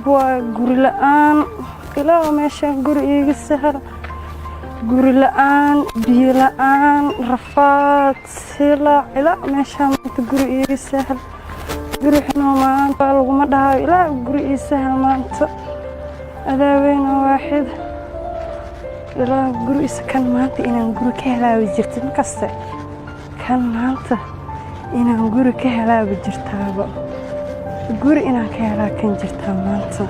أبوي قري الآن إلا ماشي قري يسهل قري الآن بي الآن رفات سلا إلا ماشي قري يسهل قري حنا ما أنت لقمة ده إلا قري يسهل ما أنت هذا وين واحد إلا قري سكن ما أنت إن قري كهلا وجرت مكسر كان ما أنت إن قري كهلا وجرت هذا قري إن كهلا كان جرت ما أنت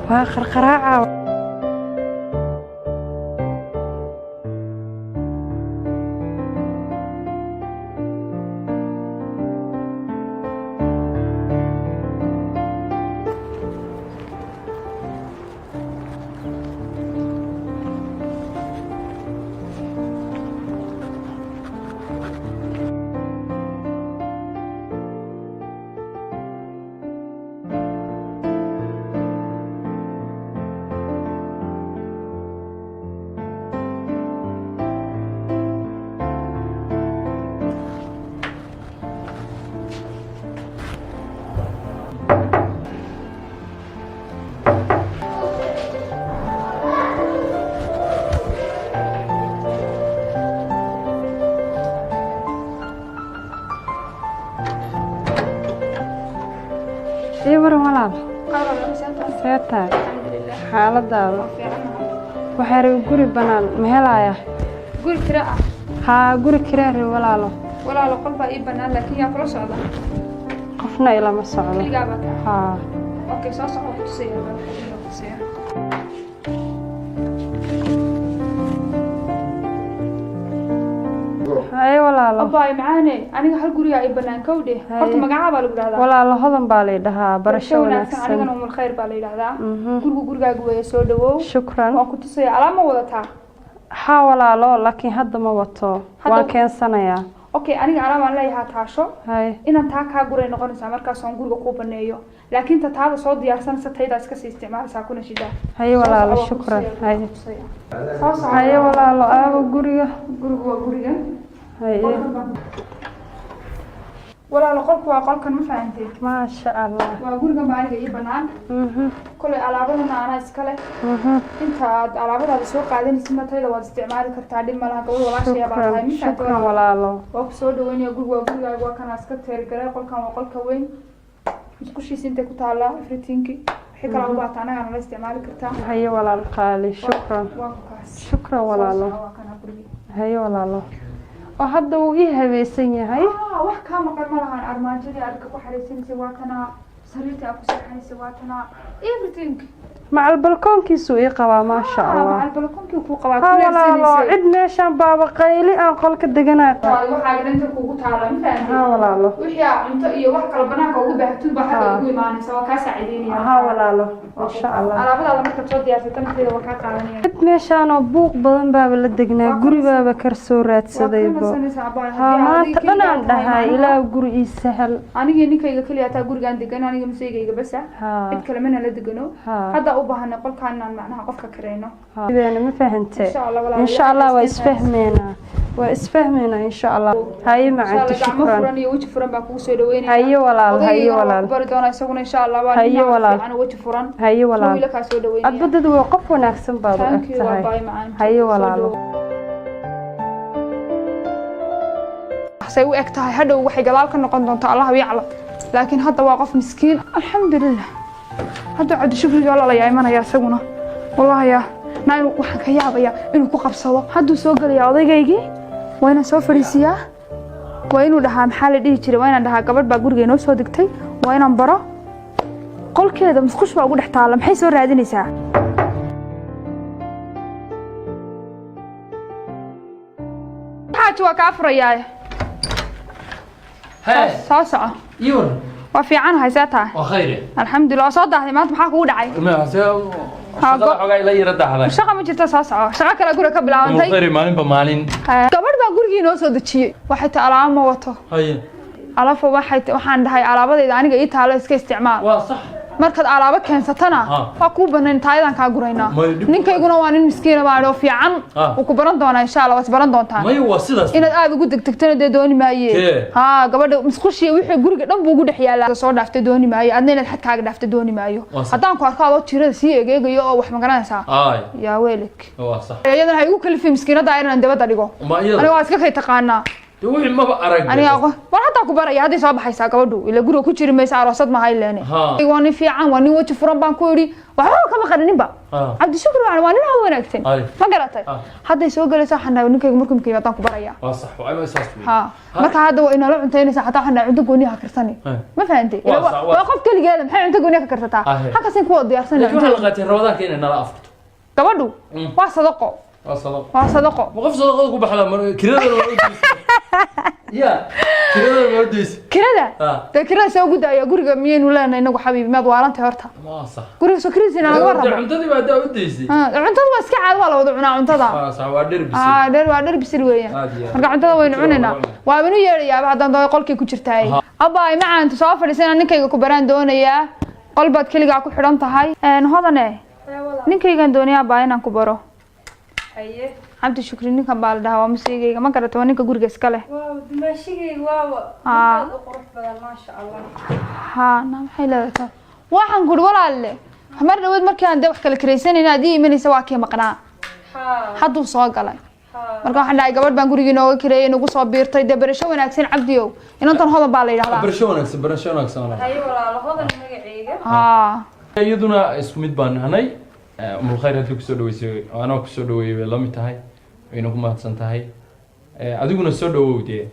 وآخر قراعة إيه ورا ملعب سيرتها حالة دار وحري قري بنان مهلايا قري كراء ها قري كراء ولا له قلبها إيه بنان لكن يا كل صعدة قفنا إلى مسعود ها أوكي صاصة وقتصير أي ولا له أباي معاني أنا هالقرية إيه بنان كودي حط مجعبة لقراها ولا له هذا بالي ده برشلونة أنا كانوا من الخير بالي ده قرقة جوية سودو شكرا وقتصير على ما وضعتها حاول له لكن هذا ما وطه وكان سنة أوكي أنا على ما لا يهاتاشو هاي إن تاكا قري نقول سامر كاسون قرقة كوبنيو لكن تتعب صوت ديارسان ستهيدا اسكسي استعمال ساكون شدا هاي ولا له شكرا هاي هاي ولا له قرية قرقة هاي ولا لقلك وقلك ما فهمتي ما شاء الله وقرقة معي إيه بنان كل ألعابنا أنا إسكاله أنت ألعابنا بسوق قاعدين اسمها تهيدا واستعمال كرتادين مالها قول ولا شيء بعدها شكرا ولا له وقصود وين يقول وقرقة وكان أسكت ترجع قلك وقلك وين كل شيء سنتك وتعالى فريتينكي حكى لو بعت أنا الاستعمال كرتا هي ولا القالي شكرا شكرا ولا له هي ولا له وهذا وإيه بيسني هاي وحكام قال مالها أرمانجي أركب وحريسين سواتنا سريرتي أكو سرحني سواتنا everything مع البلكون كيسو إيه قوا ما شاء الله مع البلكون كيسو قوا كل سنة لا عد ماشان بابا قايلي أنقل كدجنا وحاجة أنت كوكو تعلم ها ولا له وحيا أنت إيه وحكي ربنا كوكو بحتو بحد يقول معنا سوا كاسعديني ها ولا له إن شاء الله أنا بدأ لما كنت يا ستة مثل وكاك على عد ماشان وبوق بدن باب اللي قري بابا كرسورات سديبو ها ما تبنا عندها إلى قري سهل أنا جيني كي كلي أتا قري عندي كنا أنا مسيجي بس اتكلمنا لدقنو هذا وبهنا قل كان معناها قفك كرينا إذا ما فهمت إن شاء الله واسفهمنا إن شاء الله هاي معك شكرا فرني وجه فرن باكو سو دويني هاي ولا بردونا يسوون إن شاء الله هاي ولا أنا وجه فرن هاي ولا لك سو دويني أبدد وقف ونحسن بعض هاي ولا سوي أكتها هذا وحي جلالك نقدم الله ويعلم لكن هذا واقف مسكين الحمد لله هذا عاد شوف رجال الله يا إيمان يا سونا والله يا نايم وحكي يا أبيا إنه كوكب صوا هذا سوق لي عضي جيجي وين سافريسيا وين ده محل دي تري وين ده قبل بقول جينو صدقتي وين أمبرا قل كذا مسخش بقول احتعلم حيث ورادني ساعة حاجة كافر ياي ساسعة يور وفي عنها ساتها وخيره الحمد لله صدق ما أنت محاك ودعي ما سو شغل حاجة لا يرد هذا شغل ما جت ساسعة شغل كلا أقول لك بلا أنت خير مالين بمالين قبل بقول جينو صدقتي واحد على ما وطه هاي على فواحد وحن ده على بعض إذا أنا جيت على إسك استعمال واصح markaad alaabo keensatana waa ku banaan taayadan ka guraynaa ninkayguna waa nin miskiin baa oo fiican oo ku baran doona insha Allah waad baran doontaan may waa sidaas inaad aad ugu degdegtana dooni maaye gabadha musqushi wixii guriga dhan buu ugu dhex yaalaa soo dhaaftay dooni maaye adna inaad xad kaaga dhaaftay dooni maayo hadaan ku arkaado tirada si eegayo oo wax ma garanaysaa yaa weelik waa sax iyadana hay ugu kalifay miskiinada aynan dabada dhigo aniga waa iska kay taqaanaa wixii ma arag aniga war hada ku baraya hadii soo baxaysa gabadhu ila guriga ku jiri maysa aroosad ma hayleene waa nin fiican waa nin waji furan baan ku yiri waxa kama qaraninba abdi shukr waa nin aad wanaagsan ma garatay haday soo galaysa xanaa ninkayga markuu ka yimaadan ku baraya waa sax waa ay saas marka hada waa inala cuntaynaysa hataa xanaa cunto gooni ha karsani ma fahanti waa qof kaligeeda maxay cunto gooni ka karsataa halka sin ku diyaarsan cunto la qaatay rabadaanka inay nala afto gabadhu waa sadaqo waa sadaqo qof sadaqada ku baxda kirada يا كذا ما وديس كذا تكرر سو قد يا غورغا مينو لنا انغو حبيبي ما دوالنت هورتا ما صح غورغا سكريسنا laga warraba cuntadii baa daa wadaysi cuntada waa iska caad waa la wada cunaa cuntada sax waa dhir bisil waa dhir bisil weeyaan marka cuntada waynu cunayna waa banu yeerayaa hadan dooy qolkii ku jirtay abbaay macaanta soo fadhiisana ninkayga ku baraan doonaya qalbad kaliga ku xidhan tahay hodane ninkaygan doonaya abbaay inaan ku baro haye عبد الشكر إنك بالده ومسيجي ما قرأت وانك جورج سكله. واو دمشقي واو. قرف بدل ما شاء الله. نعم حلوة. واحد نقول ولا اللي. مرة ود مركان ده وحكي الكريسين نادي من يسواك يا مقنع. حدو صاق علي. مركان حنا قبل بنقول ينو كريه نقول صابير طيب برشة وناكسين عبديو. إن أنت هذا بالي هذا. برشة وناكس أنا. أيوة هذا المجيء. يدنا اسمه بان هناي. الخير هذيك سودويسي أنا كسودوي لم تهاي. إنه ما تصنتهاي أديكون السود ودي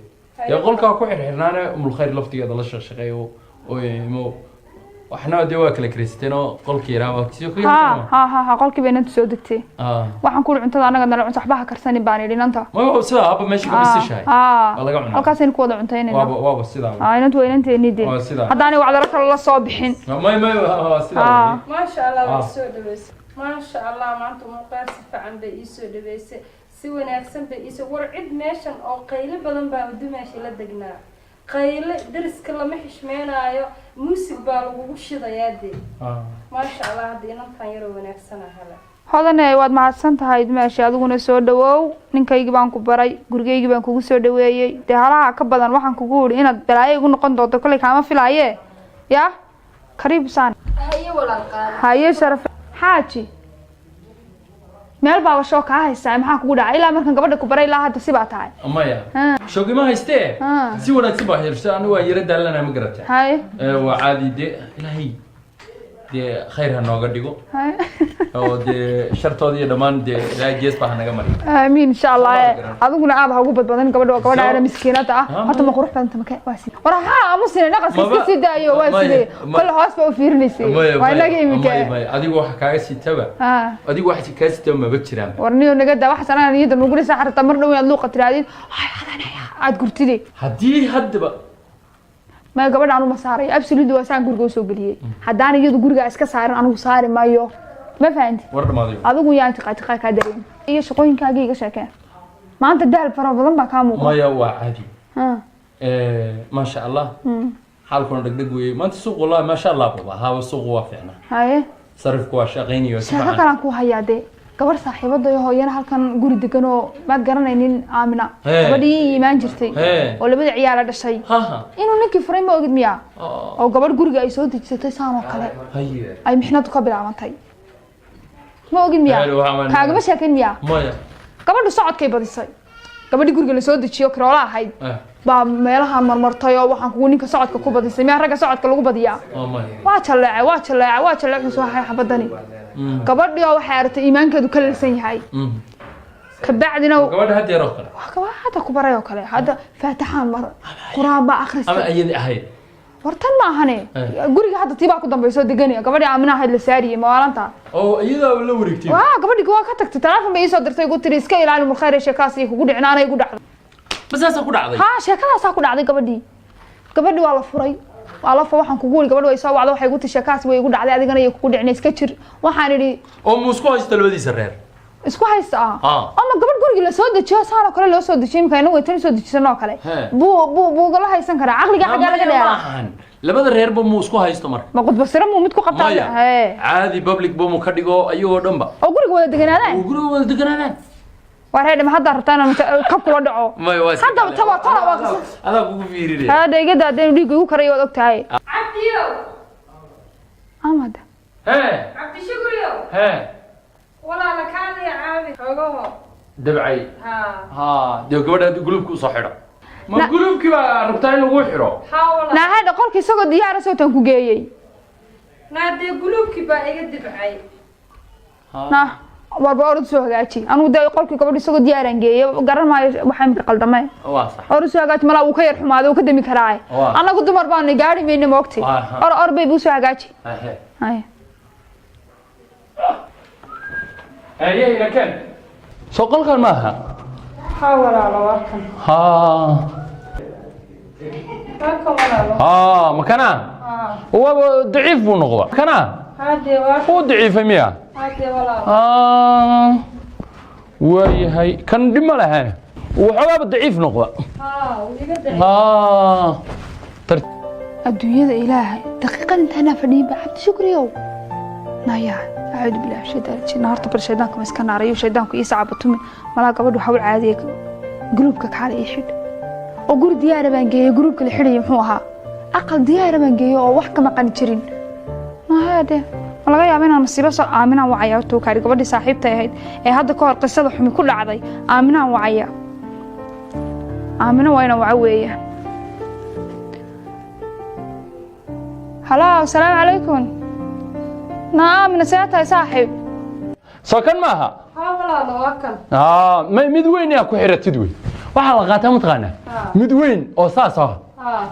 يقول كأكو حرنا الخير لفتي هذا الشيء شقيه ومو وإحنا دواك الكريستينو قل كيرا وكسيو ها قل كي بينات سودتي وحنقول أنت أنا قدنا عن صاحبها كرساني باني لين أنت ما هو سلا أبى ماشي كبس شيء والله قمنا الكاسين كودا أنتين وابا سلا أنت وين أنت ندي هذا أنا وعد رك الله صابحين ما سلا ما شاء الله بالسود بس ما شاء الله ما أنتم مقاس فعن بيسود بس si wanaagsan bay isoo war cid meeshan oo qaylo badan baa wada meesha la degnaa qaylo dariska lama xishmeenaayo muusig baa lagu shidayaa ma sha Allah hadii inantan yar wanaagsan hala hodane waad mahadsan tahay meesha adiguna soo dhawow ninkaygi baan ku baray gurigaygi baan kugu soo dhaweeyay de halaha ka badan waxaan kugu wuri inaad balaayo igu noqon doonto kale kaama filaaye ya kariib saan haye walaalqaan haye sharaf xaaji meel baa soo ka haysaa maxaa kugu dhacay ilaa markan gabadha ku baray ilaa hadda si baa tahay amaya shoogi ma haystee si wanaagsan baa hirsa anigu waa yara daalana ma garatay hay waa caadi de ilaahay de khayr ha nooga dhigo oo de shartood iyo dhamaan de ilaahay gees baa naga mari amiin insha Allah adiguna aad ha ugu badbadan gabadha ay miskiinada ah hata ma qurux badan tamka waasi war ha amusina naqas iska sii daayo waasi kul hoos baa u fiirinaysay waa naga imika adigu waxa kaaga siitaba adigu waxa kaaga siitaba ma bajiraan warniyo naga daa waxa sanaan iyada nagu lisa xarta mar dhow inaad luuqa tiraadid aad gurtidey hadii hadba ما قبل عنو مساري absolutely واسان guriga soo galiyay hadaan iyadu guriga iska saaran anigu saari maayo ma fahanti warmaadiyo adigu yaan tiqaa ka dareen iyo shaqooyinkaaga iga sheekeen maanta daal fara badan baa ka muuqda maya waa caadi ma sha Allah halkan degdeg weey maanta suuq wallahi ma sha Allah hawa suuq waa fiicna haye sarifku waa shaqayniyo shaqo kale ku hayaade gabar saaxiibada iyo hooyana halkan guri degan oo ma garanaynin Aamina gabadhii iimaan jirtay oo labada ciyaar dhashay inuu ninkii furay ma ogid miya oo gabadh guriga ay soo dejisatay saan oo kale ay mixnad ka bilaabantay ma ogid miya kaaga ma sheekin miya maya gabadhu socodkay badisay gabadhii guriga la soo dejiyo kiroola ahayd baa meelaha marmartay oo waxaan kugu ninka socodka ku badisay ma ragga socodka lagu badiyaa waa jaleecay soo hay xabadani gabadhii oo waxay aragtay iimaankeedu ka leelsan yahay kabacdina gabadha hadda yaro kale hada ku baray oo kale hada faataxaan mar quraan ba akhris ama ayadi ahayd wartan ma ahane guriga hadda tiba ku dambayso deganaya gabadhii Aamina ahayd la saariyay maalanta oo iyada la wareegtay gabadhii waa ka tagtay telefoon bay soo dirtay ugu tiri iska ilaali mul khayr sheekaasi kugu dhicnaanay ugu dhacday basaasa ku dhacday sheekadaas ku dhacday gabadhii waa la furay alafa waxaan kugu wili gabadh way soo wacdo waxay ugu tishay kaas way ugu dhacday adigana ay kugu dhicnay iska jir waxaan iri oo muusku haysto labadiisa reer isku haysta ama gabadh guriga la soo dejiyo saaro kale loo soo dejiyo imka inuu tan soo dejisanoo kale buu gala haysan karaa caqliga xagaa laga dheeraa labada reerba muu isku haysto marka ma qod basira muu mid ku qabtaa caadi public buu ka dhigo ayagoo dhanba oo guriga wada deganaadaan wareed ma hadda rabtaan ka kula dhaco hadda taba adaa kugu fiirinay hada igada hadii dhiig ugu karayo wad ogtahay cabdiyo amada cabdi shukriyo wala la kaadi caabi xogaho dabcay dee gabadha gulubka u soo xidho ma gulubki baa rabtaa in lagu xiro na hada qolki isagoo diyaar ah soo tan ku geeyay na dee gulubki baa iga dibcay na warba orod soo hagaaji anu day qolki gabadh isagoo diyaar aan geeyay garan maayo waxaan ka qaldamay waa sax orod soo hagaaji mala uu ka yar xumaado uu ka dami karaa anagu dumar baan gaari meeyna moogtay bay buu soo hagaaji هي لكن سوق كان معها حاول على وكن مكانه هو ضعيف بنقضه مكانه هادي هو ضعيف ميا هادي ولا وي هي كان دم لها وحباب ضعيف نقضه الدنيا إلهي دقيقة انت أنا فني بعد شكريو نايا أعوذ بالله من الشيطان الرجيم نهار طبر شيطانك مسكن ناريو شيطانك يسعى بطمي ملا قبض وحاول عادي قلوبك حالي يحد وقول ديارة بانجيه قلوبك اللي حري يمحوها أقل ديارة بانجيه أو وحكة ما قان تشرين ما هذا والله يا آمنة نصيبة صار آمنة وعيا وتوكاري قبضي صاحبتي هيد هذا كور قصة حمي كل عضي آمنة وعيا آمنة وين وعوية هلا السلام عليكم نعم نسيتها يا صاحب سكن معها ولا وكن ما مدوين يا كحيرة تدوي waxaa la qaataa mataqaana mid weyn oo saas ah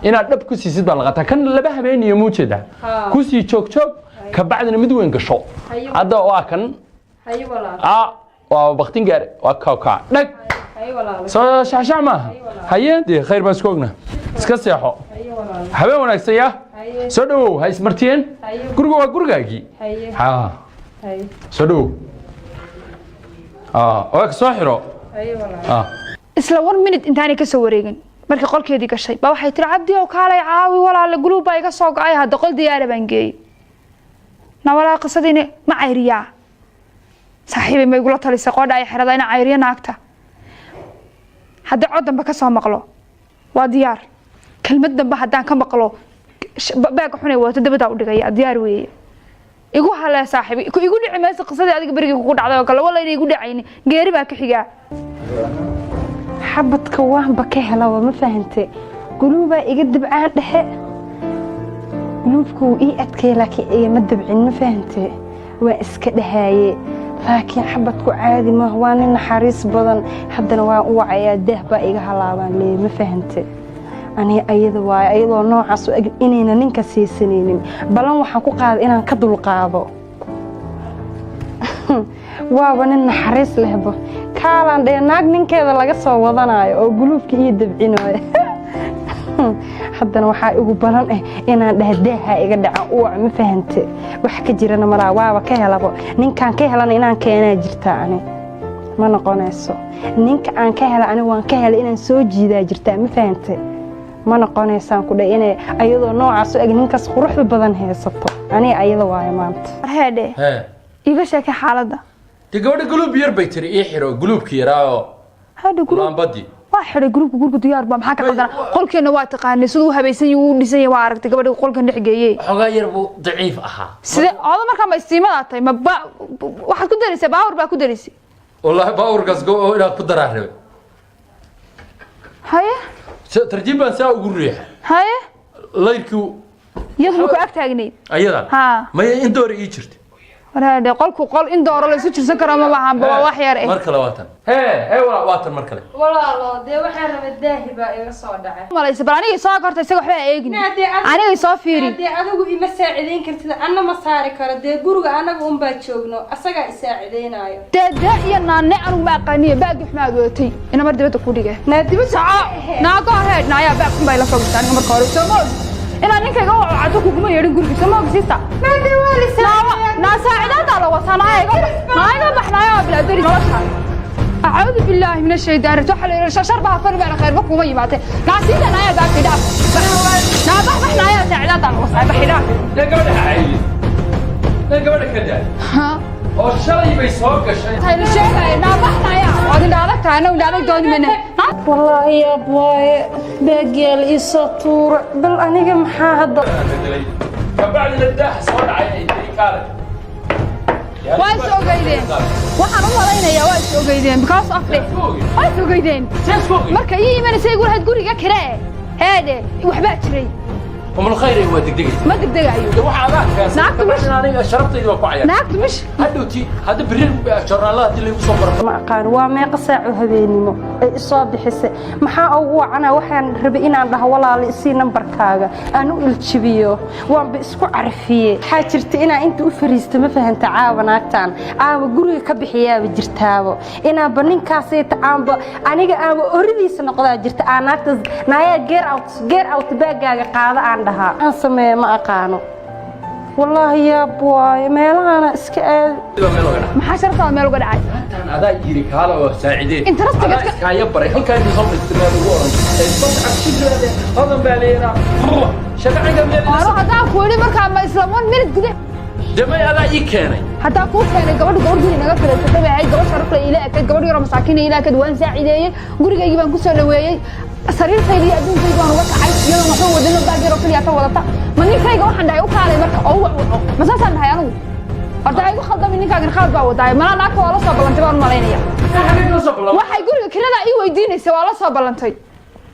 inaad dhab ku siisid baa la qaataa kan laba habeen iyo muujeeda ku sii joog ka bacdina mid weyn gasho hadda waa kan hayo walaal waa waqtin gaar waa ka dhag hayo walaal soo shaashaa ma hayeen khayr baa iskoogna iska seexo hayo walaal habeen wanaagsan ya soo dhawow ha ismartiyeen guriga waa gurigaagii hayo soo dhawow waa soo xiro hayo walaal isla 1 minute intaanay ka soo wareegin markii qolkeedii gashay baa waxay tiri cabdi oo kaalay caawi walaal guluub baa iga soo go'ay hadda qol diyaar baan geeyay na walaal qasadina ma cayriya saaxiibay ma igula talisay qoodha ay xirada in cayriya naagta hadda codanba ka soo maqlo waa diyaar kelmad damba hadaan ka maqlo baaga xunay wato dabada u dhigaya diyaar weeye igu halay saaxiibay igu dhici meesha qasadii adiga bariga ku dhacday oo kale walaal igu dhacayni geeri baa ka xiga حبتك وان بكهلا وما فهمتي قلوبا إيجا دبعان دحي قلوبكو أتكي لكن إيه ما دبعين ما فهمتي وإسكت هاي لكن حبتكو عادي ما هو أنا حريص بدن حدنا وعيا دهبا إيجا هلابان ليه ما فهمتي أنا أيضا نوع عصو إنينا ننكسي سنين بلان وحكو قاد إنا كدل قادو waaba nin naxariis lehba kaalan dhee naag ninkeeda laga soo wadanayo oo guluubka iyo dabcinayo haddana waxaa igu balan inaan dhahdeeha iga dhaca uwac ma fahante wax ka jirana malaa waaba ka helabo ninkaan ka helana inaan keenaa jirtaa ani ma noqonayso ninka aan ka hela ani waan ka hela inaan soo jiidaa jirtaa ma fahante ma noqonaysaan ku dhahay inay ayadoo noocaas u eg ninkaas quruxda badan haysato ani ayada waayo maanta heede iga sheekay xaaladda gabadha guluub yar bay tiri ii xiro guluubki yaraayo hada guluub laambadi waa xiray guluubka gurgu diyaar baa maxaa ka qaldana qolkeena waa taqaanay sidoo habaysan uu dhisay waa aragtay gabadha qolkan dhex geeyay xogaa yar buu daciif ahaa sida aad markaa ma istiimada tahay ma waxaad ku darisay baawar baa ku darisay wallahi baawrkaas go oo inaad ku daraaray haye tarjiiban saa ugu riix haye layrku yadu ku agtaagnay ayada ma in door ii jirtay waraade qolku qol in dooro la isu jirsan karo ma baahan baa wax yar mar kale waatan waatan mar kale walaalo dee waxa rabay daahiba iga soo dhacay malaysa bal aniga soo kortay isaga waxba eegin aniga soo fiiri dee adigu ima saacideyn kartid anna ma saari karo dee guriga anagu un baa joogno asaga isaacideynayo dee iyo naanne anu ma aqaaniyo baag xmaad watay ina mar dibada ku dhigay naadiba naago heed naaya baag xun bay la soo gashay aniga marka hore soo inaan ninkayga u cado kuguma yeedhin gurigiisa ma ogsiista naa saacidaada la wataa naaga baxnaayo bilaadari nolosha أعوذ بالله من الشيطان الرجيم وحل شربها فربع الخير بكم يباتي ناسينا نايا ذاك دا نابح نايا ساعدات على وصعب حداك لا قبل كذا ها oo shalay bay soo gashay هاي الشيء نابح نايا وادي دارك أنا ولا دون منه والله يا بواي باقي الإسطور بل أنا محا هذا kabacdi la daax soo dhacay ay kaalay waa is ogeydeen waxaan u malaynayaa waa is ogeydeen because of this waa is ogeydeen marka ii imanaysa guriga guriga kale heede waxba jiray الخير هو دقدقي ما دقدقايو waxa aad naagtu mish aniga sharabtayda waa ku cayar naagtu mish hadowti hada birin joornaalada dil ugu soo qoran ما أقان وما قصاع هذيني إصابة حسة محا أو أنا وحن ربينا عندها ولا لسي نمبر كاغا أنا الشبيو وان بسكو عرفيه حاجرت إنا أنت أفريست ما فهمت عاون أكتان عاو جوري كبحيا بجرتاو إنا بنين كاسيت عم أنا أريد سنقضى جرت أنا أكتز نايا جير أوت باجا قاعدة عندها أنسمي ما أقانو والله يا بواي ما أنا إسكال ما حشرتها ميل وقد عاي هذا يجري كهلا وساعدين أنت رستك كايا بري هل كان يصاب استمرار وورن الصوت عكس هذا بالينا شجع قبل أروح هذا كوني مركا ما إسلامون من كده دمي هذا يكاني حتى كوف كان قبل قبل نجا كده تتبع هاي قبل شرف إلى أكيد قبل يوم مساكين إلى أكيد وين ساعدين قولي جاي بان كسر لويه سرير خيري أدون زي ما هو عايز يلا محمود ودنا باقي رفلي أتوه مني كاي قوي حنا يوقع على مركا أو مسافة هاي أنا أرجع يقول خلدا مني كاجر خالد باو داي ما أنا أكو ولا صاب لنتي بان مالينيا واحد يقول كذا أيوة يديني سوى ولا صاب لنتي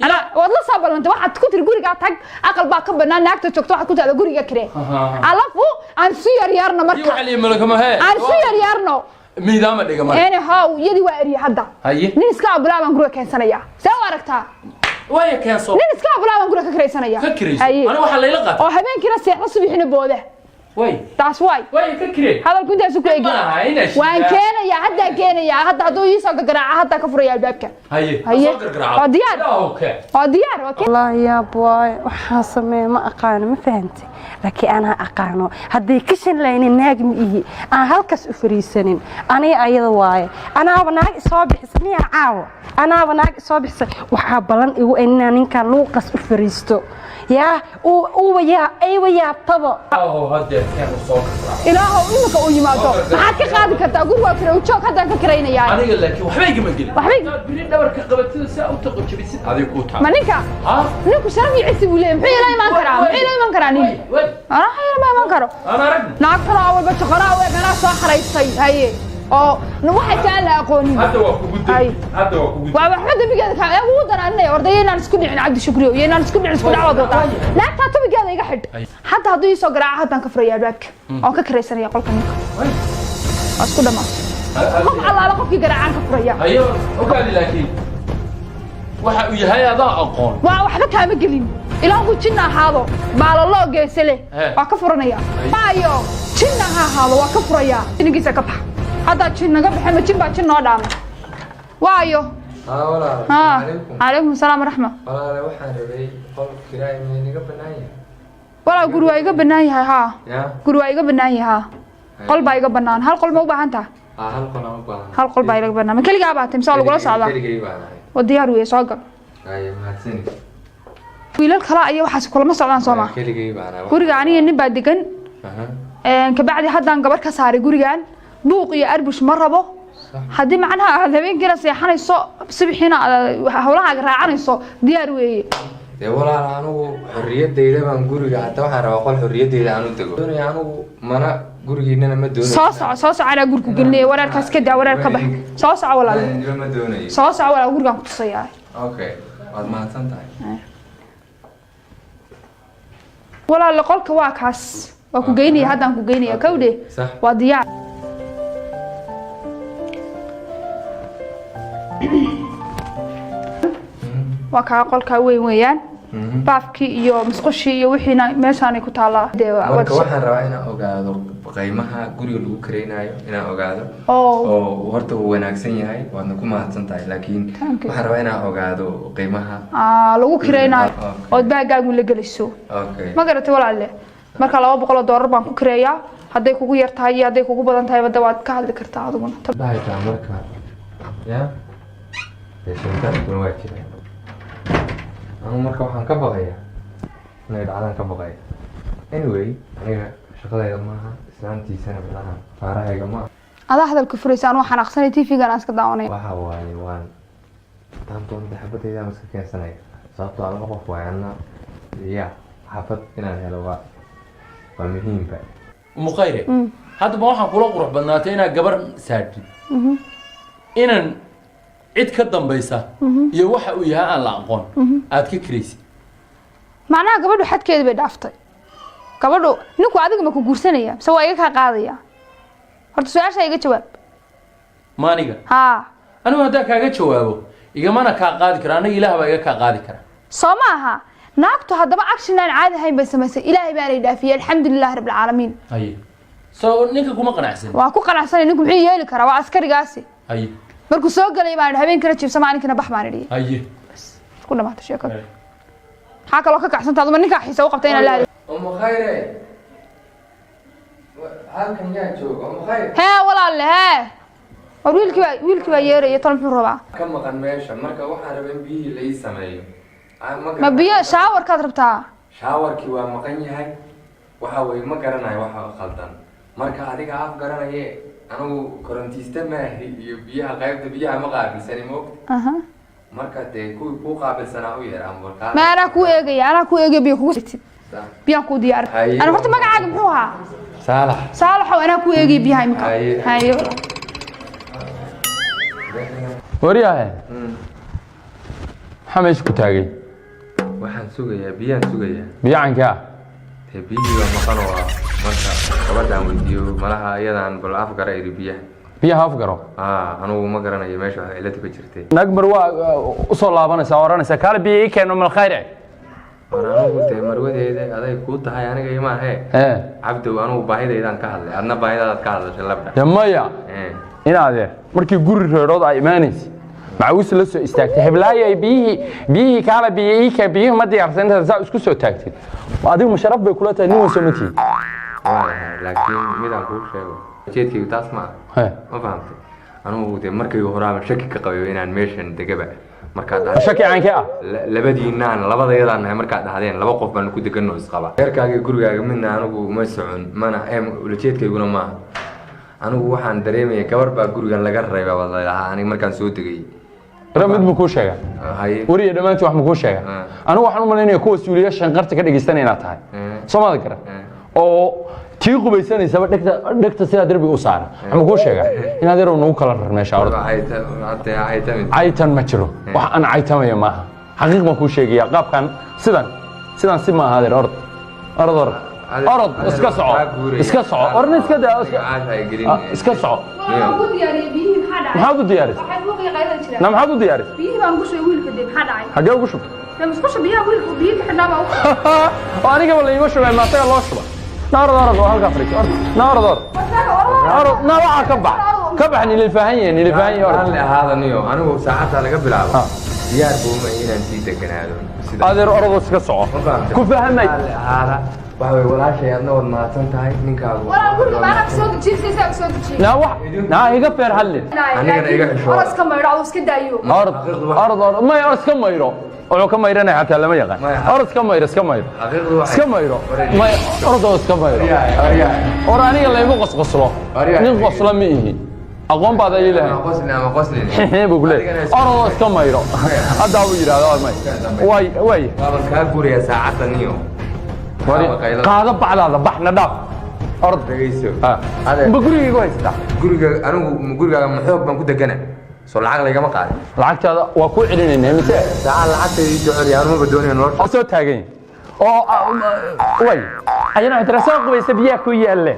أنا والله صاب لنتي واحد كنت الجوري قاعد تاج أقل باك بنا ناكت تشوكت واحد كنت على الجوري كره على فوق عن سير يارنا مركا علي ملكما هي عن سير يارنا ميدام اللي جمال أنا هاو يدي واري هذا نيس كاب بلا من جوري كان سنة سوى ركتها ويا كان صوت نيس كاب بلا من جوري كري سنة ككريس أنا واحد اللي لقى أو هبين كنا سيح صبي حين بوده وي that's why ويا ككري هذا كنت أسوق إيجي وين كان يا هدا هدو يسوق قراعة هدا كفر يا البابك هي ديار أوكي والله يا بواي وحاسمي ما أقانو ما فهمتي لكن أنا أقانو هدي كشن لين الناجم إيه أنا هالكس أفريسنين أنا أيضا واي أنا بناق صابح سنية عاو أنا بناق صابح وحابلن إيو إننا نكا لوقس أفريستو يا ويا أيوة يا طبع هذا كان الصوت إلهه إنك أوي ما تو حكي خادك أنت أقول وكره وشوك هذا ككرينا يعني أنا أقول لك وحبيجي ما قلت وحبيجي بريد دور كقبت ساعة وتقول شو بيصير هذا يقطع ما نيكا نيكو شرفي عسي ولا محي لا ما كرا محي لا ما كراني أنا حي ما كرا أنا رجل ناكرا أول بتشقرا وأنا صاحر يصي هاي أو نوحي كان لا أقوني هذا هو كبودي هذا هو كبودي وأحمد بيجي كان يقول أنا أنا وردينا نسكني عن عبد الشكري وينا نسكني عن سكون عوض وطا لا تاتو بيجي هذا يحد حتى هذا يسوق راعة حتى كفريا باك أو ككريسن يقول كنيك أسكون ما قف على قف يقرأ كفريا أيوة وقال لكن وهي هذا أقون وحنا كام قلين إلى هو جنا هذا مع الله جيسله وكفرنا يا بايو جنا هذا وكفريا نجي سكبح هذا جنا قبح ما جنبا جنا دام وايو عليكم السلام ورحمة ولا waxaan rabay qol kiraay meeniga banaaya wala guri waa iga banaan yahay ha guri waa iga banaan yahay qol baa iga banaan hal qol ma u baahan tahay hal qol ma u baahan hal qol baa iga banaan ma kaliya baa timsa lagu la socdaa kaliya baa wadiyaar weey soo gal ay mahadsan wiilal kala ay waxaas kulama socdaan Soomaa kaliya baa guriga aniga nin baa degan ka bacdi haddaan gabar ka saaray gurigan buuq iyo arbush ma rabo haddii macnaha aad habeenkii seexanayso subaxina hawlahaaga raacanayso diyaar weeye dee walaal anigu xorriyadeyda baan guriga hadda waxaan rabaa qol xorriyadeyda aan u tago doonaya anigu mana gurigiinana ma doonayo soo soco anaa guriga gelinaya wareerkaas ka daa wareer ka bax soo soco walaal ma doonayo soo soco walaal gurigaan ku tusayaa okay waad mahadsan tahay walaal qolka waa kaas waa ku geynaya haddaan ku geynaya kawdhe waa diyaar waa kaa qolka weyn weeyaan baafkii iyo musqushii iyo wixiina meeshaan ku taalaa marka waxaan rabaa inaan ogaado qiimaha guriga lagu kareynayo inaan ogaado oo oo horta uu wanaagsan yahay waadna ku mahadsan tahay laakiin waxaan rabaa inaan ogaado qiimaha lagu kireynayo oo baagaagu la geliso ma garatay walaalle marka $200 baan ku kireeyaa hadday kugu yar tahay iyo hadday kugu badan tahay wada waad ka hadli kartaa adiguna bahaytaa marka ya deeshantaadkuna waa jira anu marka waxaan ka baqayaa inay dhacdaan ka baqaya anyway aniga shaqadayda maaha islaantiisana bilaha faarahayga maaha adaa hadalka furaysa anuu xanaaqsanay TV-gan aan iska daawanay waxa waaye waan taantoonta xabadayda aan iska keensanaya sababtoo aan qof waaye anna ya xafad inaan helo waa muhiimba mukhayre hadda ma waxaan kula qurux badnaatay inaad gabar saadid inaan cid ka dambaysa iyo waxa uu yahay aan la aqoon aad ka kiraysid macnaha gabadhu xadkeeda bay dhaaftay gabadhu ninku adiga ma ku guursanaya mise waa iga ka qaadaya horta su'aasha iga jawaab maaniga anigu haddaa kaaga jawaabo igamana kaa qaadi kara aniga ilaah baa iga kaa qaadi kara soo maaha naagtu haddaba action aan caadi ahayn bay samaysay ilaahay baanay dhaafiyey alxamdulilah rabbil caalamiin haye soo ninka kuma qanacsan waa ku qanacsanay ninku muxuu yeeli karaa waa askarigaasi haye markuu soo galay baan habeenkana jiibsa maalinkana bax baan idhi haye ku dhamaatay sheekada maxaa kaloo ka kacsantaa aduma ninkaa xiisa u qabtay inaan la hadlo khayre halkan yaa jooga khayre hee walaalle hee war wiilkii baa yeeraya tol muxuu rabaa ka maqan meesha marka waxaan rabaa in biyihii la ii sameeyo ma biyo shaawarkaad rabtaa shaawarkii waa maqan yahay waxa weeye ma garanayo waxa khaldan marka adiga af garanaye anigu korontiista maahi iyo biyaha qaybta biyaha ma qaabilsani moogta marka dee kuwii kuu qaabilsanaa u yeer amurkaa ma anaa kuu eegaya biyo kugu sitid biyaan kuu diyaar ana horta magacaaga muxuu ahaa saalaxow anaa kuu eegaya biyaha imika haye waryahe maxaa meesha ku taagay waxaan sugayaa biyaan sugayaa biyacankaa dee biyihii waa maqan oo marka gabadhaan weydiiyo malaha iyadaan bal afgara iri biyaha afgaro anugu ma garanayo meesha wax cilada ka jirtay nagmar waa usoo laabanaysaa oranaysaa kaale biyo ii keeno malkhayre anugu dee marwadeeda aday kuu tahay aniga imaahe cabdow anugu baahidaydaan ka hadlay adna baahidaadaad ka hadlashay labdha de maya in adeer markii guri reerood ay imaanaysa macawis la soo istaagtay heblaayo ay biyihii kaala biyihii ma diyaarsan intaad saa isku soo taagtid adigu masharaf bay kula tahay nin wan soo matiid laakiin midaan kuu sheego jeedkaygu taas ma ah ma fahamtay anugu dee markaygu horaaba shaki ka qabayo inaan meeshan degaba markaad shaki caankee ah labadiinaan labadayadaan nahay markaad dhahdeen laba qof baan ku deganoo isqaba reerkaaga gurigaaga midna anigu ma socon mana ulajeedkayguna maaha anigu waxaan dareemaya gabar baa gurigan laga reebay walaalaha aniga markaan soo degay mid buu kuu sheega wariya dhammaantii wax ma kuu sheega anigu waxaan u malaynaya kuwa suuliya shanqarta ka dhegaystanaya inaad tahay soomaada garan oo tii qubaysanaysaba dhegta sidaa derbiga u saara wax ma kuu sheega inaad yarow nagu kala rar meesha caytan ma jiro wax aan caytamaya maaha xaqiiq baan kuu sheegaya qaabkan sidan si ma aha adeer orod iska soco orna iska daa iska soco maxaad u diyaarisay maxaad u diyaarisay biyihii baan ugu shubay wiilka dee maxaa dhacay xagee ugu shubtay musqusha biyaha wiilka biyihii ka xidhnaa baa oo anigaba la iima shubay maasaga loo shuba naarad oo halkaa fariiso naarad waxaa ka bax nilifaahan yahay orad ahaadaniyo anigu saacadda laga bilaabo diyaar buuma inaan sii deganaado adeer orodoo iska soco ku fahamay ahaada waxa way walaashay adna wad mahadsan tahay ninkaagu walaa guriga maana soo dejiyay soo dejiyay naa iga feer hadlin anigana iga xisho oras ka mayro oo iska daayo orod may oras ka mayro wuxuu ka mayranaya xataa lama yaqaan oras ka mayro iska mayro may orodoo iska mayro or aniga layma qosqoslo nin qoslo ma ihi aqoon baad ay leeyahay buu ku leeyahay orodoo iska mayro hadda uu yiraahdo way baaban kaa guriya saacadda niyo qaado bacdaada baxna dhaaf orod dhageyso ma gurigaygu haystaa anigu gurigaaga maxoog baan ku degana soo lacag laygama qaadin lacagtaada waa ku celinaynaa mise saacad lacagtayda ii socodaya anuma badoonaya nolosha soo taagan oo way ayana tira soo qubaysa biyaha ku yaalle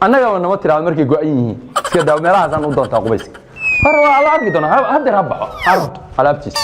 annagaba nama tiraado markay go'an yihiin iska daa meelahaasaan u doontaa qubayska hore waa la arki doonaa haddeer ha baxo alaabtiisa